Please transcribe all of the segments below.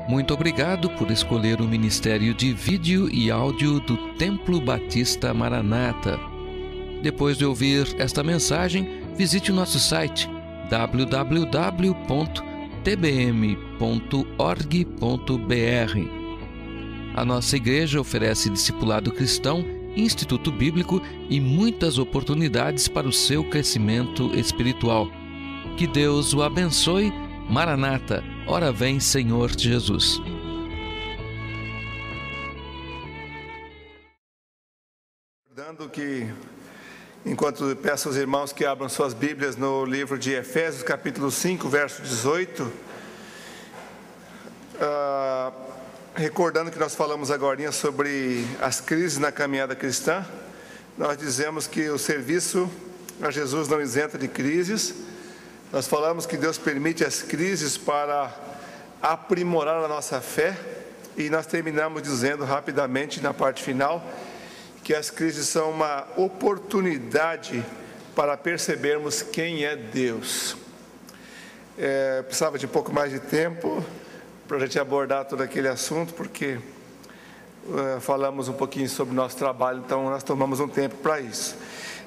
Muito obrigado por escolher o Ministério de Vídeo e Áudio do Templo Batista Maranata. Depois de ouvir esta mensagem, visite o nosso site www.tbm.org.br. A nossa igreja oferece discipulado cristão, instituto bíblico e muitas oportunidades para o seu crescimento espiritual. Que Deus o abençoe. Maranata, ora vem, Senhor Jesus. Recordando que, enquanto peço aos irmãos que abram suas Bíblias no livro de Efésios, capítulo 5, verso 18, recordando que nós falamos agora sobre as crises na caminhada cristã, nós dizemos que o serviço a Jesus não isenta de crises. Nós falamos que Deus permite as crises para aprimorar a nossa fé, e nós terminamos dizendo rapidamente na parte final que as crises são uma oportunidade para percebermos quem é Deus. Precisava de um pouco mais de tempo para a gente abordar todo aquele assunto, porque falamos um pouquinho sobre o nosso trabalho, então nós tomamos um tempo para isso.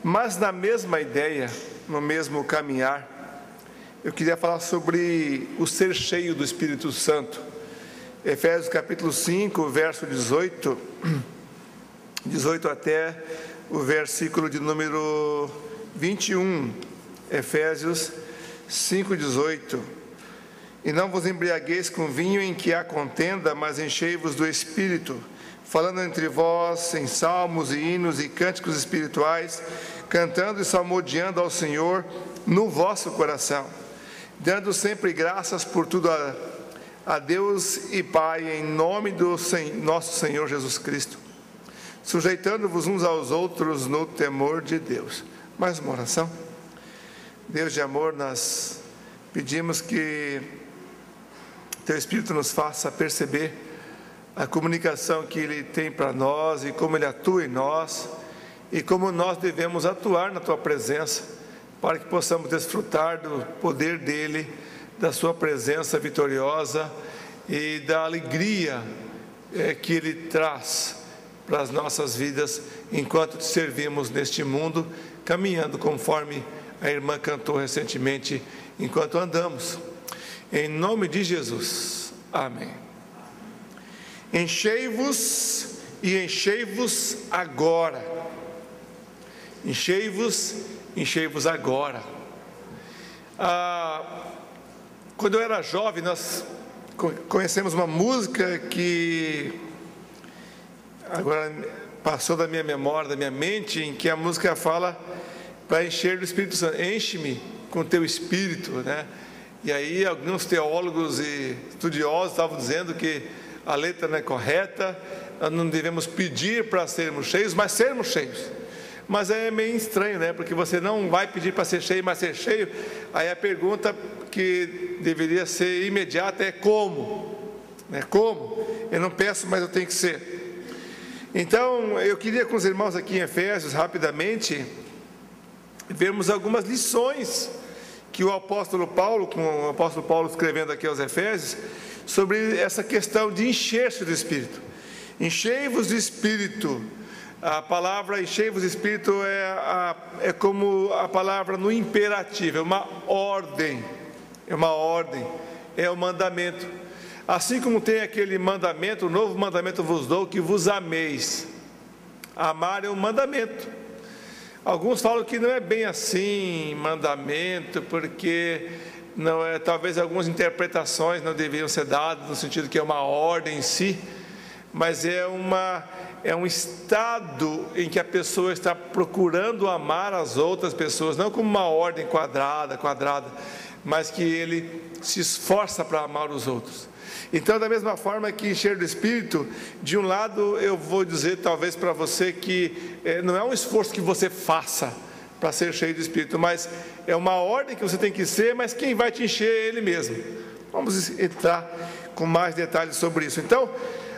Mas na mesma ideia, no mesmo caminhar, eu queria falar sobre o ser cheio do Espírito Santo. Efésios capítulo 5, verso 18 até o versículo de número 21. Efésios 5, 18. E não vos embriagueis com vinho em que há contenda, mas enchei-vos do Espírito, falando entre vós em salmos e hinos e cânticos espirituais, cantando e salmodiando ao Senhor no vosso coração, dando sempre graças por tudo a Deus e Pai, em nome do nosso Senhor Jesus Cristo, sujeitando-vos uns aos outros no temor de Deus. Mais uma oração. Deus de amor, nós pedimos que Teu Espírito nos faça perceber a comunicação que Ele tem para nós e como Ele atua em nós e como nós devemos atuar na Tua presença, para que possamos desfrutar do poder dEle, da Sua presença vitoriosa e da alegria que Ele traz para as nossas vidas, enquanto te servimos neste mundo, caminhando conforme a irmã cantou recentemente, enquanto andamos. Em nome de Jesus, amém. Enchei-vos e enchei-vos agora. Enchei-vos agora. Quando eu era jovem, nós conhecemos uma música que agora passou da minha memória, da minha mente, em que a música fala para encher do Espírito Santo. Enche-me com teu Espírito, né? E aí alguns teólogos e estudiosos estavam dizendo que a letra não é correta, nós não devemos pedir para sermos cheios, mas sermos cheios. Mas é meio estranho, né? Porque você não vai pedir para ser cheio, mas ser cheio. Aí a pergunta que deveria ser imediata é como? Como? Eu não peço, mas eu tenho que ser. Então, eu queria com os irmãos aqui em Efésios, rapidamente, vermos algumas lições que o apóstolo Paulo, com o apóstolo Paulo escrevendo aqui aos Efésios, sobre essa questão de encher-se do Espírito. Enchei-vos do Espírito. A palavra enchei-vos do Espírito é como a palavra no imperativo, é uma ordem, é um mandamento. Assim como tem aquele mandamento, o novo mandamento vos dou, que vos ameis. Amar é um mandamento. Alguns falam que não é bem assim, mandamento, porque não é, talvez algumas interpretações não deveriam ser dadas, no sentido que é uma ordem em si, mas é um estado em que a pessoa está procurando amar as outras pessoas, não como uma ordem quadrada, mas que ele se esforça para amar os outros. Então, da mesma forma que encher do Espírito, de um lado eu vou dizer talvez para você que não é um esforço que você faça para ser cheio do Espírito, mas é uma ordem que você tem que ser, mas quem vai te encher é Ele mesmo. Vamos entrar com mais detalhes sobre isso. Então,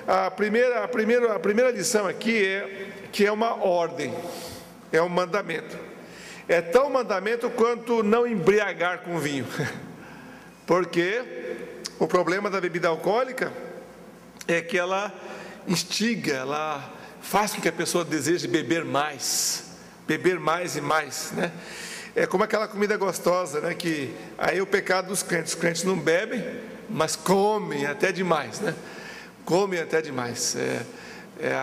a primeira lição aqui é que é uma ordem, é um mandamento. É tão mandamento quanto não embriagar com vinho. Porque o problema da bebida alcoólica é que ela instiga, ela faz com que a pessoa deseje beber mais e mais, né? É como aquela comida gostosa, né? Que aí é o pecado dos crentes. Os crentes não bebem, mas comem até demais, né? Comem até demais.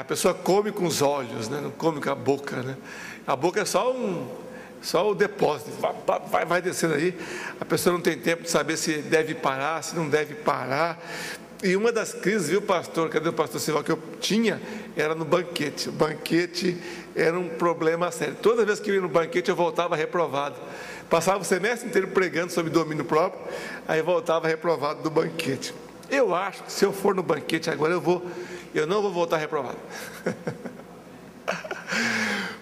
A pessoa come com os olhos, né? Não come com a boca, né? A boca é só o depósito, vai descendo aí. A pessoa não tem tempo de saber se deve parar, se não deve parar. E uma das crises, viu, pastor? Cadê o pastor Silva? Que eu tinha era no banquete. O banquete era um problema sério. Toda vez que eu ia no banquete, eu voltava reprovado. Passava o semestre inteiro pregando sobre domínio próprio, aí voltava reprovado do banquete. Eu acho que se eu for no banquete agora, eu não vou voltar reprovado.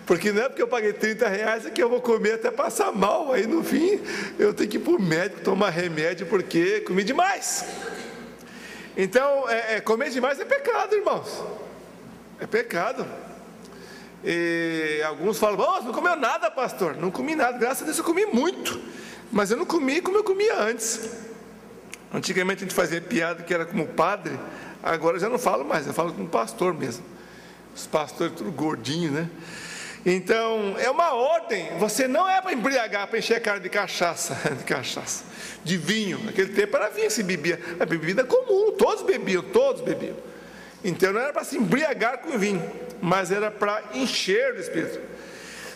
Porque não é porque eu paguei R$30 que eu vou comer até passar mal. Aí no fim, eu tenho que ir para o médico tomar remédio porque comi demais. Então, comer demais é pecado, irmãos. É pecado. E alguns falam: você não comeu nada, pastor. Não comi nada, graças a Deus eu comi muito. Mas eu não comi como eu comia antes. Antigamente a gente fazia piada que era como padre. Agora eu já não falo mais, eu falo como pastor mesmo. Os pastores tudo gordinho, né? Então, é uma ordem. Você não é para embriagar, para encher a cara de cachaça, de vinho. Naquele tempo era vinho que se bebia. A bebida comum, todos bebiam. Então não era para se embriagar com vinho, mas era para encher do Espírito.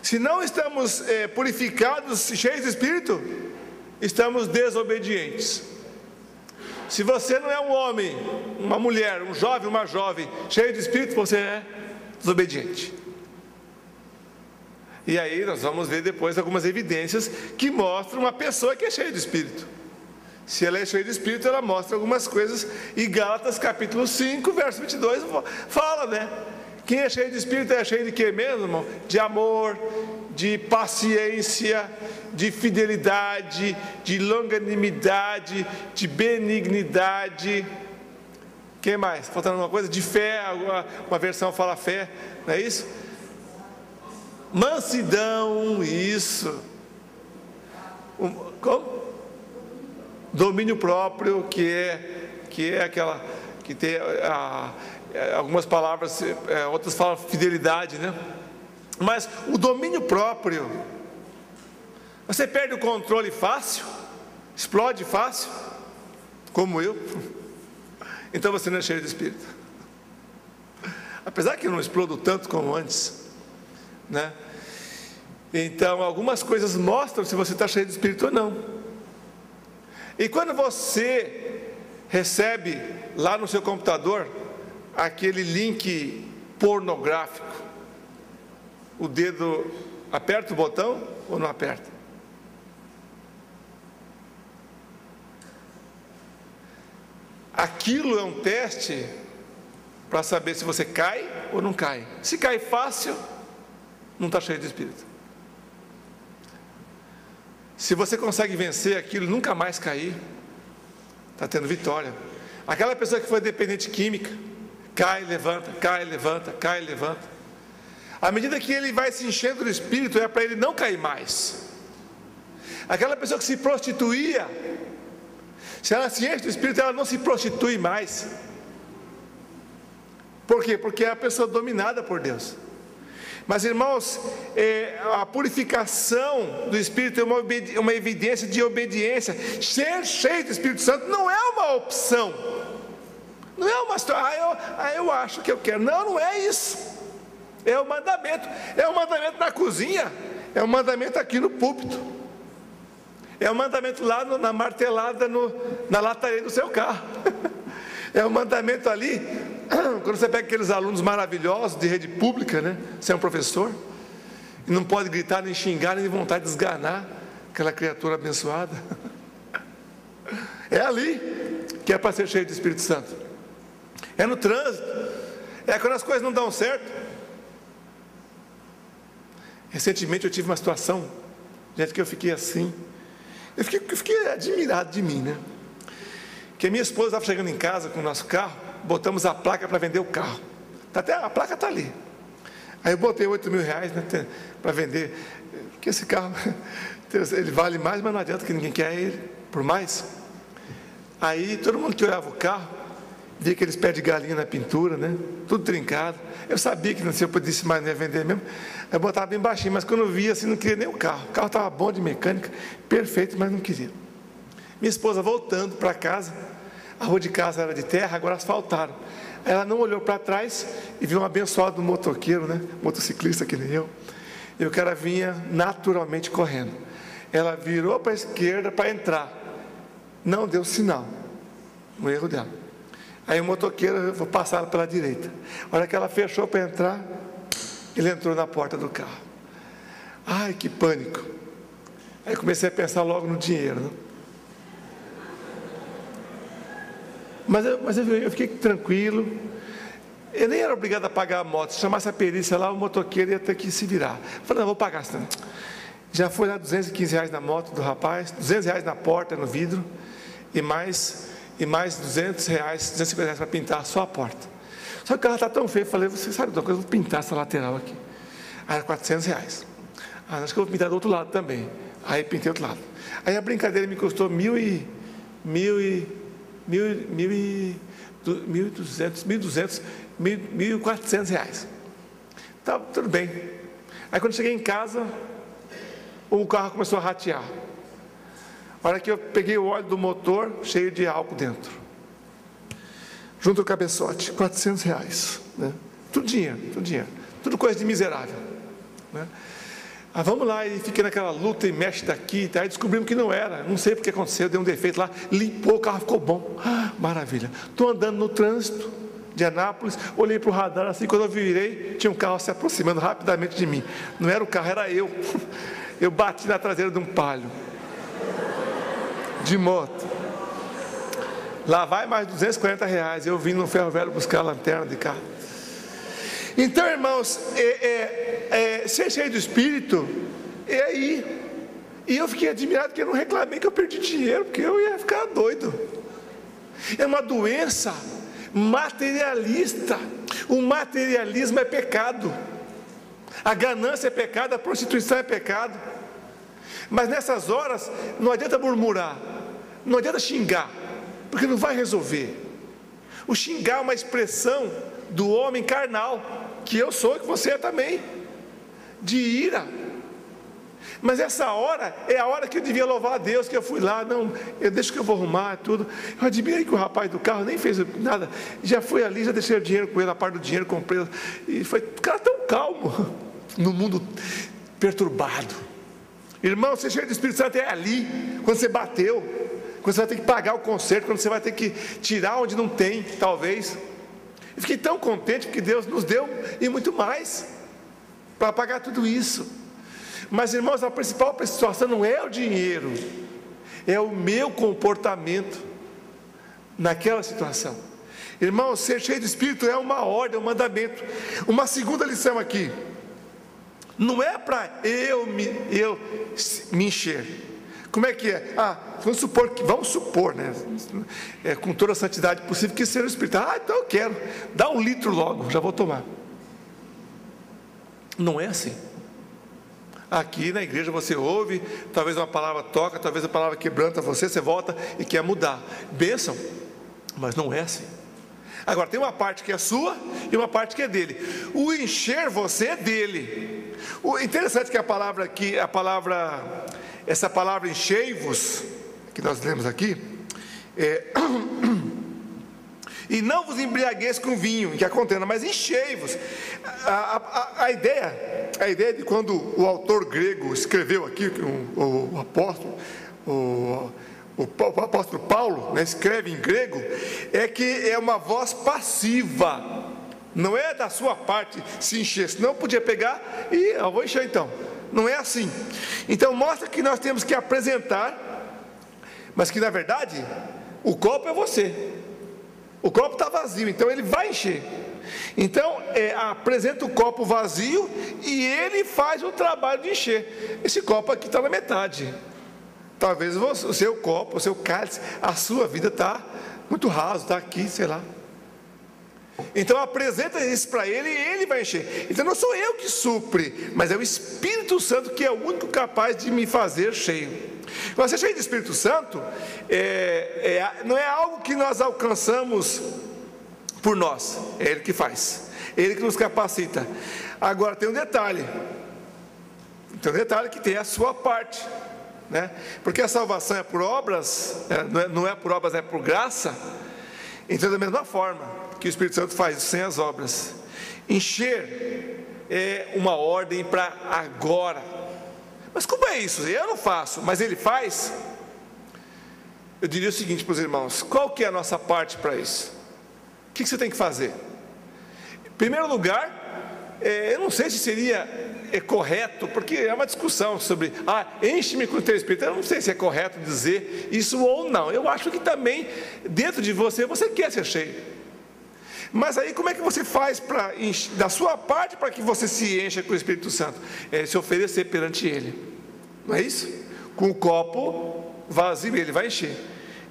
Se não estamos purificados, cheios do Espírito, estamos desobedientes. Se você não é um homem, uma mulher, um jovem, uma jovem, cheio de Espírito, você é desobediente. E aí nós vamos ver depois algumas evidências que mostram uma pessoa que é cheia de Espírito. Se ela é cheia de Espírito, ela mostra algumas coisas. E Gálatas capítulo 5, verso 22, fala, né? Quem é cheio de Espírito é cheio de quê mesmo, irmão? De amor, de paciência, de fidelidade, de longanimidade, de benignidade. Quem mais? Faltando alguma coisa? De fé, uma versão fala fé, não é isso? Mansidão, isso. Como? Domínio próprio, que é aquela que tem algumas palavras, outras falam fidelidade, né? Mas o domínio próprio, você perde o controle fácil, explode fácil, como eu. Então você não é cheio de Espírito. Apesar que eu não explodo tanto como antes, né? Então algumas coisas mostram se você está cheio de Espírito ou não. E quando você recebe lá no seu computador aquele link pornográfico, o dedo aperta o botão ou não aperta? Aquilo é um teste para saber se você cai ou não cai. Se cai fácil, não está cheio de Espírito. Se você consegue vencer aquilo, nunca mais cair, está tendo vitória. Aquela pessoa que foi dependente química, cai, levanta, cai, levanta, cai, levanta. À medida que ele vai se enchendo do Espírito, é para ele não cair mais. Aquela pessoa que se prostituía, se ela se enche do Espírito, ela não se prostitui mais. Por quê? Porque é a pessoa dominada por Deus. Mas, irmãos, a purificação do Espírito é uma evidência de obediência. Ser cheio do Espírito Santo não é uma opção. Não é uma história, eu acho que eu quero. Não é isso. É um mandamento. É um mandamento na cozinha. É um mandamento aqui no púlpito. É um mandamento lá na martelada, na lataria do seu carro. É um mandamento ali, quando você pega aqueles alunos maravilhosos de rede pública, né? Você é um professor, e não pode gritar, nem xingar, nem vontade de esganar aquela criatura abençoada. É ali que é para ser cheio do Espírito Santo. É no trânsito, é quando as coisas não dão certo. Recentemente eu tive uma situação, gente, que eu fiquei assim, eu fiquei admirado de mim, né? Que a minha esposa estava chegando em casa com o nosso carro, botamos a placa para vender o carro. A placa está ali. Aí eu botei R$8.000, né, para vender, porque esse carro, ele vale mais, mas não adianta que ninguém quer ele por mais. Aí todo mundo que olhava o carro, vi aqueles pés de galinha na pintura, né? Tudo trincado. Eu sabia que se eu pudesse mais não ia vender mesmo. Eu botava bem baixinho, mas quando eu via assim, não queria nem o carro. O carro estava bom de mecânica, perfeito, mas não queria. Minha esposa voltando para casa, a rua de casa era de terra, agora asfaltaram. Ela não olhou para trás e viu um abençoado motoqueiro, né? Motociclista que nem eu. E o cara vinha naturalmente correndo. Ela virou para a esquerda para entrar. Não deu sinal. Um erro dela. Aí o motoqueiro passaram pela direita. A hora que ela fechou para entrar, ele entrou na porta do carro. Ai, que pânico. Aí comecei a pensar logo no dinheiro, né? Mas eu fiquei tranquilo. Eu nem era obrigado a pagar a moto. Se chamasse a perícia lá, o motoqueiro ia ter que se virar. Eu falei, não, vou pagar. Senão. Já foi lá R$215 na moto do rapaz, R$200 na porta, no vidro, e mais R$200, R$250 para pintar só a porta. Só que o carro está tão feio, eu falei, você sabe de uma coisa, eu vou pintar essa lateral aqui. Aí era R$400. Acho que eu vou pintar do outro lado também. Aí pintei do outro lado. Aí a brincadeira me custou R$1.400. Tá, tudo bem. Aí quando cheguei em casa, o carro começou a ratear. A hora que eu peguei o óleo do motor, cheio de álcool dentro, junto ao cabeçote, R$400, né? Tudo dinheiro, tudo coisa de miserável, né? Vamos lá, e fiquei naquela luta e mexe daqui, tá? Aí descobrimos que não era, não sei porque aconteceu, deu um defeito lá, limpou, o carro ficou bom, maravilha. Estou andando no trânsito de Anápolis, olhei para o radar assim, quando eu virei, tinha um carro se aproximando rapidamente de mim. Não era o carro, era eu. Eu bati na traseira de um Palio de moto. Lá vai mais R$240. Eu vim no ferro velho buscar a lanterna de carro. Então, irmãos, ser cheio do Espírito é aí. E eu fiquei admirado que eu não reclamei que eu perdi dinheiro, porque eu ia ficar doido. É uma doença materialista. O materialismo é pecado. A ganância é pecado, a prostituição é pecado. Mas nessas horas não adianta murmurar, não adianta xingar, porque não vai resolver. O xingar é uma expressão do homem carnal, que eu sou e que você é também, de ira. Mas essa hora é a hora que eu devia louvar a Deus, que eu fui lá, não, eu deixo que eu vou arrumar tudo. Eu admirei que o rapaz do carro nem fez nada, já foi ali, já deixei o dinheiro com ele, a parte do dinheiro, comprei, e foi, o cara tão calmo, no mundo perturbado. Irmão, ser cheio do Espírito Santo é ali, quando você bateu, quando você vai ter que pagar o conserto, quando você vai ter que tirar onde não tem, talvez. Eu fiquei tão contente porque Deus nos deu e muito mais para pagar tudo isso. Mas, irmãos, a principal situação não é o dinheiro, é o meu comportamento naquela situação. Irmãos, ser cheio do Espírito é uma ordem, é um mandamento. Uma segunda lição aqui. Não é para eu me encher. Como é que é? Vamos supor, né? Com toda a santidade possível, que seja o Espírito. Então eu quero. Dá 1 litro logo, já vou tomar. Não é assim. Aqui na igreja você ouve, talvez uma palavra toca, talvez a palavra quebranta você volta e quer mudar. Bênção, mas não é assim. Agora tem uma parte que é sua e uma parte que é dele. O encher você é dele. O interessante é que a palavra aqui, essa palavra enchei-vos, que nós lemos aqui, e não vos embriagueis com vinho, que a contenda, mas enchei-vos. A ideia de quando o autor grego escreveu aqui, o apóstolo, o apóstolo Paulo, né, escreve em grego, é que é uma voz passiva, não é da sua parte se encher, senão podia pegar e eu vou encher então. Não é assim. Então mostra que nós temos que apresentar, mas que na verdade o copo é você. O copo está vazio, então ele vai encher. Então apresenta o copo vazio e ele faz o trabalho de encher. Esse copo aqui está na metade. Talvez o seu copo, o seu cálice, a sua vida está muito raso, está aqui, sei lá. Então apresenta isso para ele e ele vai encher. Então não sou eu que supre, mas é o Espírito Santo que é o único capaz de me fazer cheio. Você cheio do Espírito Santo não é algo que nós alcançamos por nós, é Ele que faz, é Ele que nos capacita. Agora tem um detalhe que tem a sua parte, né? Porque a salvação é por obras, não é por obras, é por graça. Então, da mesma forma que o Espírito Santo faz isso sem as obras, encher é uma ordem para agora. Mas como é isso? Eu não faço, mas Ele faz. Eu diria o seguinte para os irmãos: qual que é a nossa parte para isso? O que você tem que fazer? Em primeiro lugar, eu não sei se seria correto, porque é uma discussão sobre, enche-me com o teu Espírito. Eu não sei se é correto dizer isso ou não. Eu acho que também, dentro de você quer ser cheio. Mas aí como é que você faz da sua parte para que você se encha com o Espírito Santo? É se oferecer perante Ele, não é isso? Com o copo vazio Ele vai encher.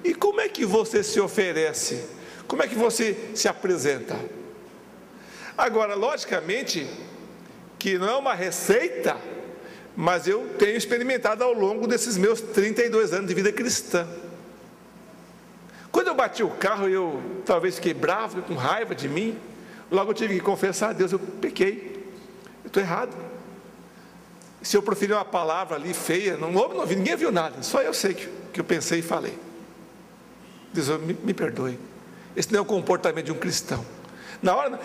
E como é que você se oferece? Como é que você se apresenta? Agora, logicamente, que não é uma receita, mas eu tenho experimentado ao longo desses meus 32 anos de vida cristã. Quando eu bati o carro, eu talvez fiquei bravo, com raiva de mim. Logo eu tive que confessar a Deus: eu pequei, eu estou errado. Se eu proferi uma palavra ali feia, não ouvi, ninguém viu nada, só eu sei que eu pensei e falei. Deus, me perdoe. Esse não é o comportamento de um cristão. Na hora,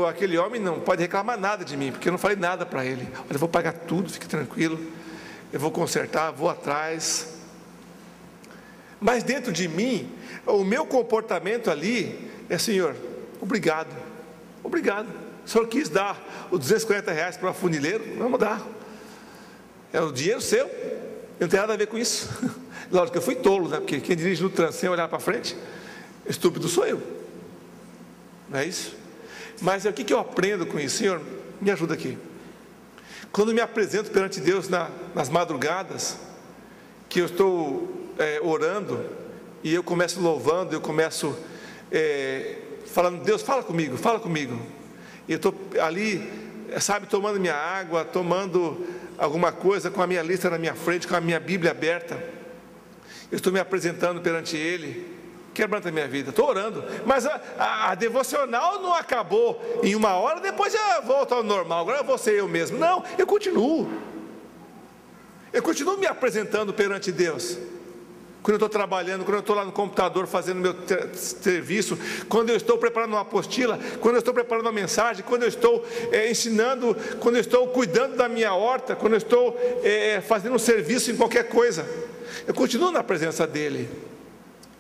aquele homem não pode reclamar nada de mim, porque eu não falei nada para ele. Olha, eu vou pagar tudo, fique tranquilo, eu vou consertar, vou atrás. Mas dentro de mim, o meu comportamento ali é: Senhor, obrigado, obrigado. O Senhor quis dar os R$240 para o funileiro, vamos dar. É o dinheiro seu, eu não tenho nada a ver com isso. Lógico que eu fui tolo, né? Porque quem dirige no trânsito sem olhar para frente, estúpido sou eu, não é isso? Mas o que eu aprendo com isso? Senhor, me ajuda aqui. Quando me apresento perante Deus nas madrugadas, que eu estou orando, e eu começo louvando, eu começo falando: Deus, fala comigo, fala comigo. E eu estou ali, tomando minha água, tomando alguma coisa, com a minha lista na minha frente, com a minha Bíblia aberta. Eu estou me apresentando perante Ele. Quebranta a minha vida, estou orando, mas a devocional não acabou em 1 hora, depois eu volto ao normal, agora eu vou ser eu mesmo. Não, eu continuo me apresentando perante Deus. Quando eu estou trabalhando, quando eu estou lá no computador fazendo meu serviço, quando eu estou preparando uma apostila, quando eu estou preparando uma mensagem, quando eu estou ensinando, quando eu estou cuidando da minha horta, quando eu estou fazendo um serviço em qualquer coisa, eu continuo na presença dEle,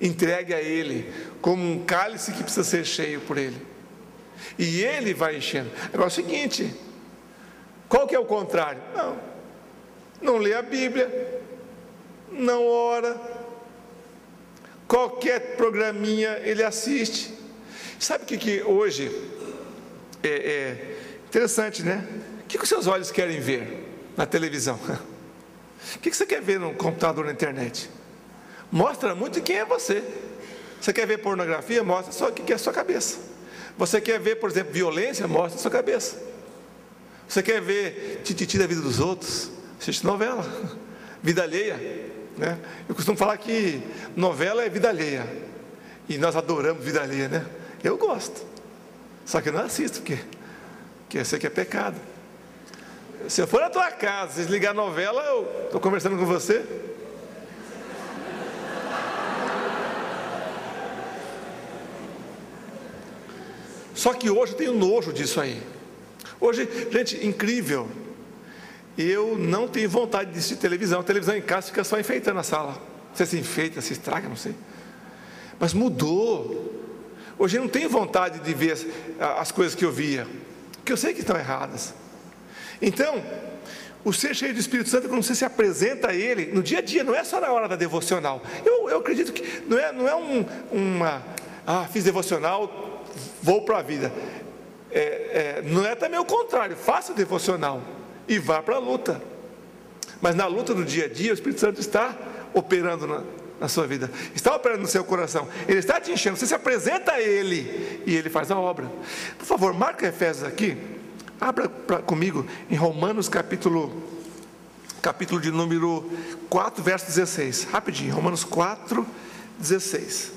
entregue a Ele, como um cálice que precisa ser cheio por Ele, e Ele vai enchendo. Agora é o seguinte: qual que é o contrário? Não lê a Bíblia, não ora, qualquer programinha ele assiste. Sabe o que hoje é interessante, né? O que os seus olhos querem ver na televisão? O que você quer ver no computador, na internet? Mostra muito quem é você. Você quer ver pornografia? Mostra só o que é a sua cabeça. Você quer ver, por exemplo, violência? Mostra a sua cabeça. Você quer ver tititi da vida dos outros? Assiste novela, vida alheia, né? Eu costumo falar que novela é vida alheia, e nós adoramos vida alheia, né? Eu gosto, só que eu não assisto, porque eu sei que é pecado. Se eu for na tua casa, se desligar a novela, eu estou conversando com você. Só que hoje eu tenho nojo disso aí. Hoje, gente, incrível, eu não tenho vontade de assistir televisão. A televisão em casa fica só enfeitando a sala. Você se enfeita, se estraga, não sei. Mas mudou. Hoje eu não tenho vontade de ver as coisas que eu via, porque eu sei que estão erradas. Então, o ser cheio do Espírito Santo é quando você se apresenta a Ele no dia a dia, não é só na hora da devocional. Eu acredito que não é fiz devocional, vou para a vida. Não é também o contrário. Faça o devocional e vá para a luta. Mas na luta do dia a dia, o Espírito Santo está operando na sua vida, está operando no seu coração, Ele está te enchendo. Você se apresenta a Ele e Ele faz a obra. Por favor, marca Efésios aqui. Abra comigo em Romanos capítulo de número 4, verso 16. Rapidinho, Romanos 4, 16.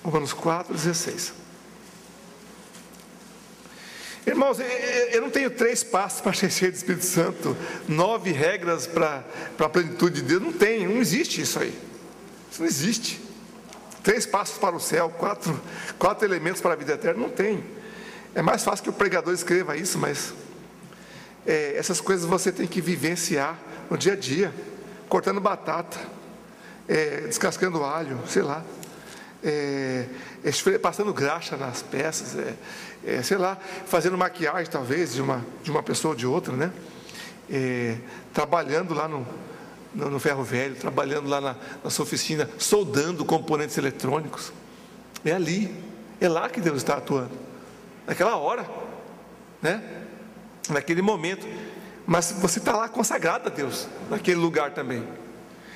Romanos 4, 16. Irmãos, eu não tenho 3 passos para ser cheio do Espírito Santo, 9 regras para a plenitude de Deus. Não tem, não existe isso aí. Isso não existe. 3 passos para o céu, 4 elementos para a vida eterna. Não tem. É mais fácil que o pregador escreva isso, mas essas coisas você tem que vivenciar no dia a dia, cortando batata, descascando alho, sei lá, passando graxa nas peças, sei lá, fazendo maquiagem talvez de uma pessoa ou de outra, né? Trabalhando lá no ferro velho, trabalhando lá na sua oficina, soldando componentes eletrônicos. É ali, é lá que Deus está atuando, naquela hora, né? Naquele momento. Mas você está lá consagrado a Deus, naquele lugar também.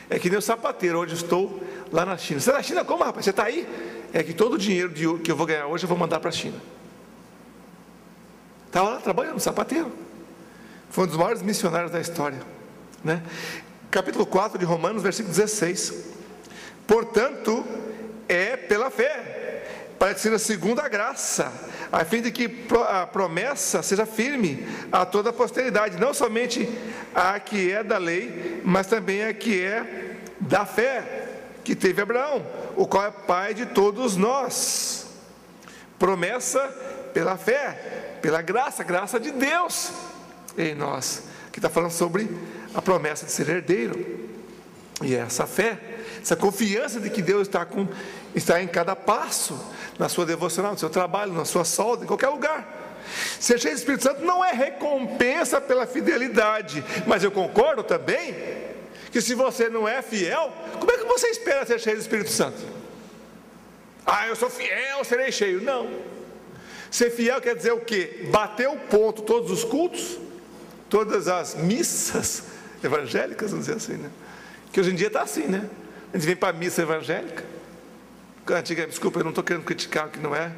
É que nem o sapateiro, onde estou, lá na China. Você está na China como, rapaz? Você está aí? É que todo o dinheiro que eu vou ganhar hoje eu vou mandar para a China. Estava lá trabalhando, sapateiro. Foi um dos maiores missionários da história, né? Capítulo 4 de Romanos, versículo 16. Portanto, é pela fé, para que seja segundo a graça, a fim de que a promessa seja firme a toda a posteridade, não somente a que é da lei, mas também a que é da fé, que teve Abraão, o qual é pai de todos nós. Promessa pela fé, pela graça de Deus em nós, que está falando sobre a promessa de ser herdeiro. E essa fé, essa confiança de que Deus está em cada passo, na sua devocional, no seu trabalho, na sua solda, em qualquer lugar. Ser cheio do Espírito Santo não é recompensa pela fidelidade, mas eu concordo também que se você não é fiel, como é que você espera ser cheio do Espírito Santo? Eu sou fiel, serei cheio. Não. Ser fiel quer dizer o quê? Bater o ponto todos os cultos, todas as missas evangélicas, vamos dizer assim, né? Que hoje em dia está assim, né? A gente vem para a missa evangélica. Desculpa, eu não estou querendo criticar o que não é.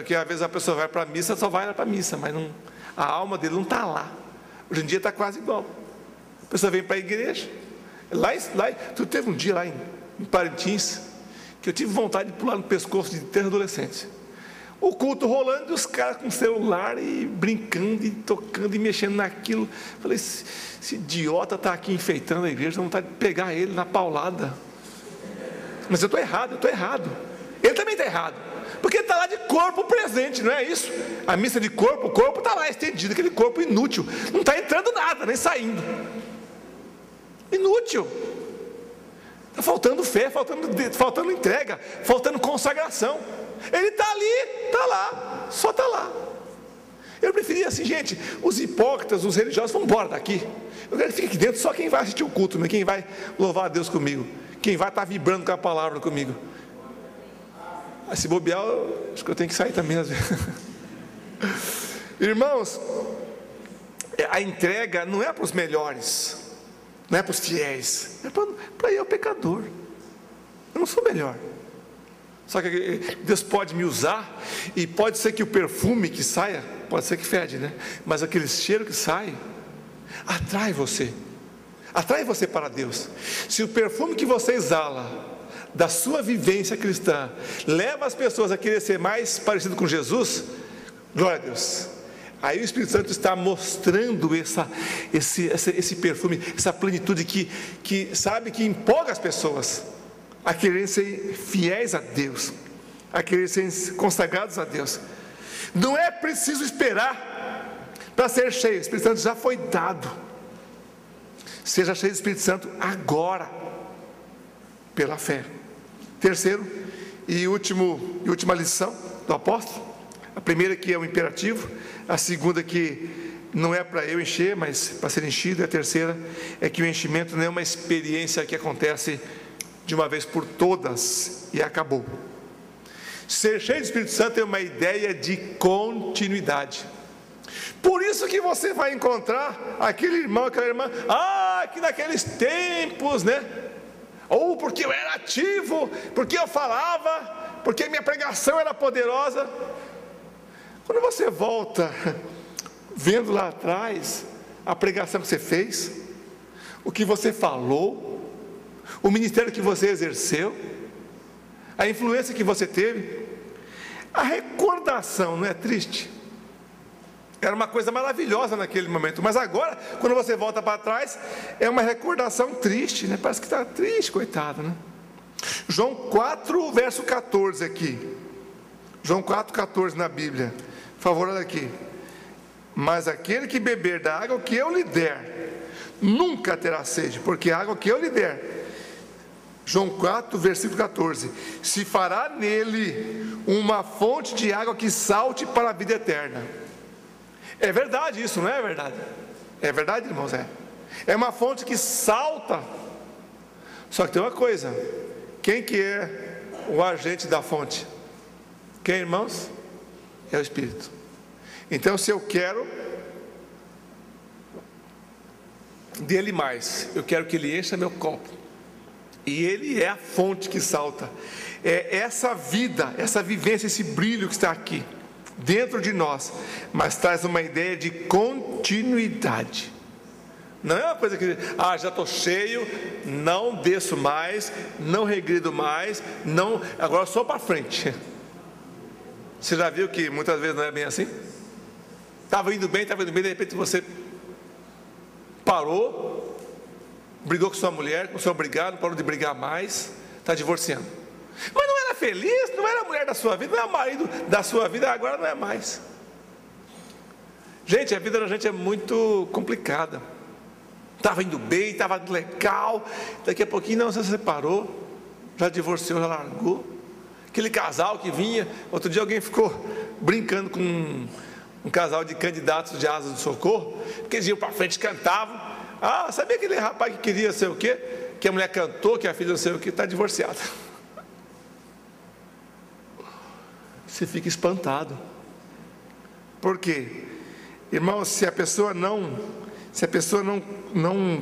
Que às vezes a pessoa vai para a missa, só vai lá para a missa, mas não, a alma dele não está lá. Hoje em dia está quase igual. A pessoa vem para a igreja. Tu teve um dia lá em Parintins, que eu tive vontade de pular no pescoço de ter adolescente. O culto rolando e os caras com o celular e brincando e tocando e mexendo naquilo. Falei, esse idiota está aqui enfeitando a igreja, dá vontade de pegar ele na paulada. Mas eu estou errado. Ele também está errado, porque ele está lá de corpo presente, não é isso? A missa de corpo, o corpo está lá estendido, aquele corpo inútil, não está entrando nada, nem saindo. Inútil. Está faltando fé, faltando entrega, faltando consagração. Ele está ali, está lá, só está lá. Eu preferia assim, gente, os hipócritas, os religiosos, vão embora daqui. Eu quero que fique aqui dentro só quem vai assistir o culto, quem vai louvar a Deus comigo, quem vai estar vibrando com a palavra comigo. Se bobear, acho que eu tenho que sair também às vezes. Irmãos, a entrega não é para os melhores, não é para os fiéis, é para eu, pecador. Eu não sou melhor. Só que Deus pode me usar, e pode ser que o perfume que saia, pode ser que fede, né? Mas aquele cheiro que sai, atrai você para Deus. Se o perfume que você exala, da sua vivência cristã, leva as pessoas a querer ser mais parecido com Jesus, glória a Deus. Aí o Espírito Santo está mostrando esse perfume, essa plenitude que empolga as pessoas a querer ser fiéis a Deus, a querer ser consagrados a Deus. Não é preciso esperar para ser cheio, o Espírito Santo já foi dado. Seja cheio do Espírito Santo agora, pela fé. Terceiro e última lição do apóstolo. A primeira que é o imperativo, a segunda que não é para eu encher, mas para ser enchido, e a terceira é que o enchimento não é uma experiência que acontece de uma vez por todas e acabou. Ser cheio do Espírito Santo é uma ideia de continuidade. Por isso que você vai encontrar aquele irmão, aquela irmã, que naqueles tempos, né? Ou porque eu era ativo, porque eu falava, porque minha pregação era poderosa. Quando você volta, vendo lá atrás a pregação que você fez, o que você falou, o ministério que você exerceu, a influência que você teve, a recordação não é triste? Era uma coisa maravilhosa naquele momento, mas agora, quando você volta para trás, é uma recordação triste, né? Parece que está triste, coitado, né? João 4, verso 14 aqui. João 4, 14 na Bíblia. Por favor, olha aqui. Mas aquele que beber da água que eu lhe der, nunca terá sede, porque a água que eu lhe der, João 4, versículo 14, se fará nele uma fonte de água que salte para a vida eterna. É verdade isso, não é verdade? É verdade, irmãos, é uma fonte que salta. Só que tem uma coisa: quem que é o agente da fonte? Quem, irmãos? É o Espírito. Então, se eu quero dele mais, eu quero que ele encha meu copo, e ele é a fonte que salta. É essa vida, essa vivência, esse brilho que está aqui dentro de nós, mas traz uma ideia de continuidade. Não é uma coisa que, já estou cheio, não desço mais, não regrido mais, não, agora só para frente. Você já viu que muitas vezes não é bem assim? Estava indo bem, de repente você parou, brigou com sua mulher, começou a brigar, não parou de brigar mais, está divorciando. Mas não era feliz, não era a mulher da sua vida, não era o marido da sua vida, agora não é mais. Gente, a vida da gente é muito complicada. Estava indo bem, estava legal, daqui a pouquinho não, você separou, já divorciou, já largou. Aquele casal que vinha, outro dia alguém ficou brincando com um casal de candidatos de Asas do Socorro, porque eles iam para frente, cantavam. Sabia aquele rapaz que queria sei o quê? Que a mulher cantou, que a filha não sei o quê, está divorciada. Você fica espantado. Por quê? Irmãos, se a pessoa não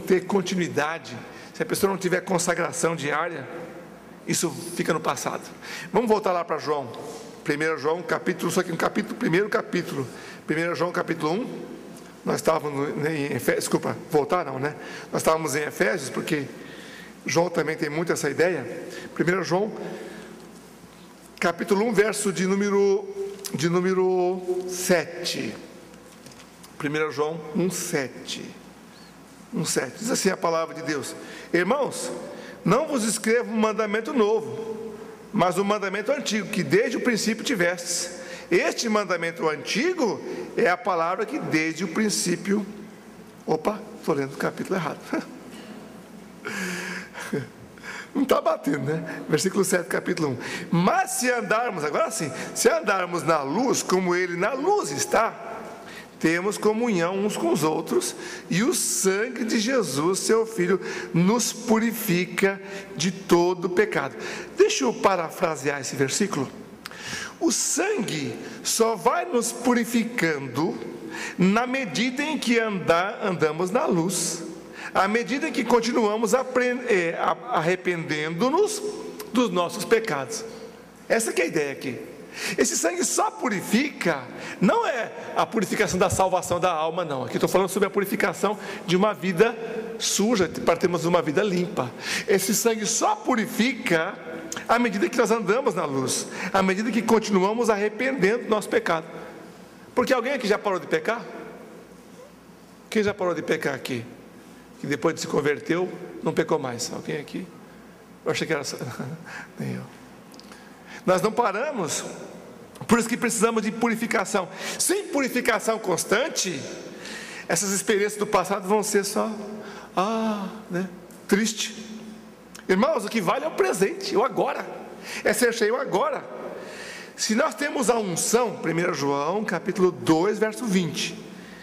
ter continuidade, se a pessoa não tiver consagração diária, isso fica no passado. Vamos voltar lá para João. 1 João capítulo, só que no capítulo, primeiro capítulo, 1 João capítulo 1, nós estávamos em Efésios, desculpa, voltar não, né? Nós estávamos em Efésios, porque João também tem muito essa ideia. 1 João capítulo 1, verso de número 7. 1 João 1,7. Diz assim a palavra de Deus: irmãos, não vos escrevo um mandamento novo, mas um mandamento antigo, que desde o princípio tivestes. Este mandamento antigo é a palavra que desde o princípio... estou lendo o capítulo errado. Não está batendo, né? Versículo 7, capítulo 1. Mas se andarmos, agora sim, se andarmos na luz, como ele na luz está, temos comunhão uns com os outros, e o sangue de Jesus, seu Filho, nos purifica de todo pecado. Deixa eu parafrasear esse versículo. O sangue só vai nos purificando na medida em que andamos na luz, à medida em que continuamos arrependendo-nos dos nossos pecados. Essa que é a ideia aqui. Esse sangue só purifica, não é a purificação da salvação da alma, não. Aqui estou falando sobre a purificação de uma vida suja, para termos uma vida limpa. Esse sangue só purifica à medida que nós andamos na luz, à medida que continuamos arrependendo do nosso pecado. Porque alguém aqui já parou de pecar? Quem já parou de pecar aqui? Que depois de se converteu, não pecou mais? Alguém aqui? Eu achei que era só... Nem eu. Nós não paramos, por isso que precisamos de purificação. Sem purificação constante, essas experiências do passado vão ser só, triste. Irmãos, o que vale é o presente, o agora, é ser cheio agora. Se nós temos a unção, 1 João capítulo 2, verso 20,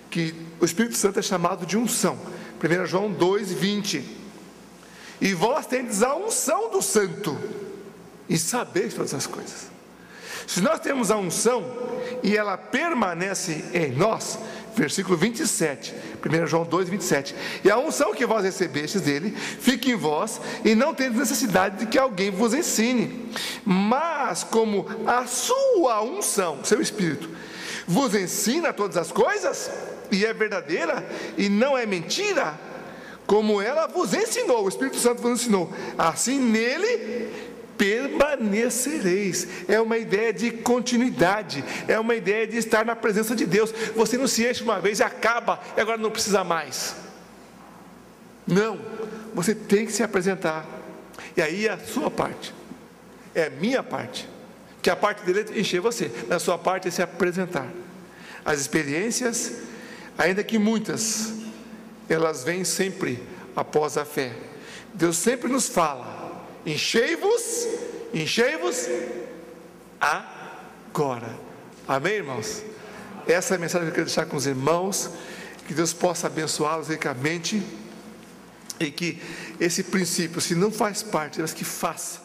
que o Espírito Santo é chamado de unção, 1 João 2, 20, e vós tendes a unção do Santo, e sabeis todas as coisas. Se nós temos a unção e ela permanece em nós, versículo 27, 1 João 2, 27, e a unção que vós recebestes dele fica em vós, e não tendes necessidade de que alguém vos ensine, mas como a sua unção, seu Espírito, vos ensina todas as coisas, e é verdadeira e não é mentira, como ela vos ensinou, o Espírito Santo vos ensinou, assim nele permanecereis. É uma ideia de continuidade, é uma ideia de estar na presença de Deus. Você não se enche uma vez e acaba, e agora não precisa mais. Não, você tem que se apresentar. E aí a sua parte, é a minha parte, que a parte dele é encher você, mas a sua parte é se apresentar. As experiências, ainda que muitas, elas vêm sempre após a fé. Deus sempre nos fala: enchei-vos agora. Amém, irmãos? Essa é a mensagem que eu quero deixar com os irmãos. Que Deus possa abençoá-los ricamente, e que esse princípio, se não faz parte, mas que faça,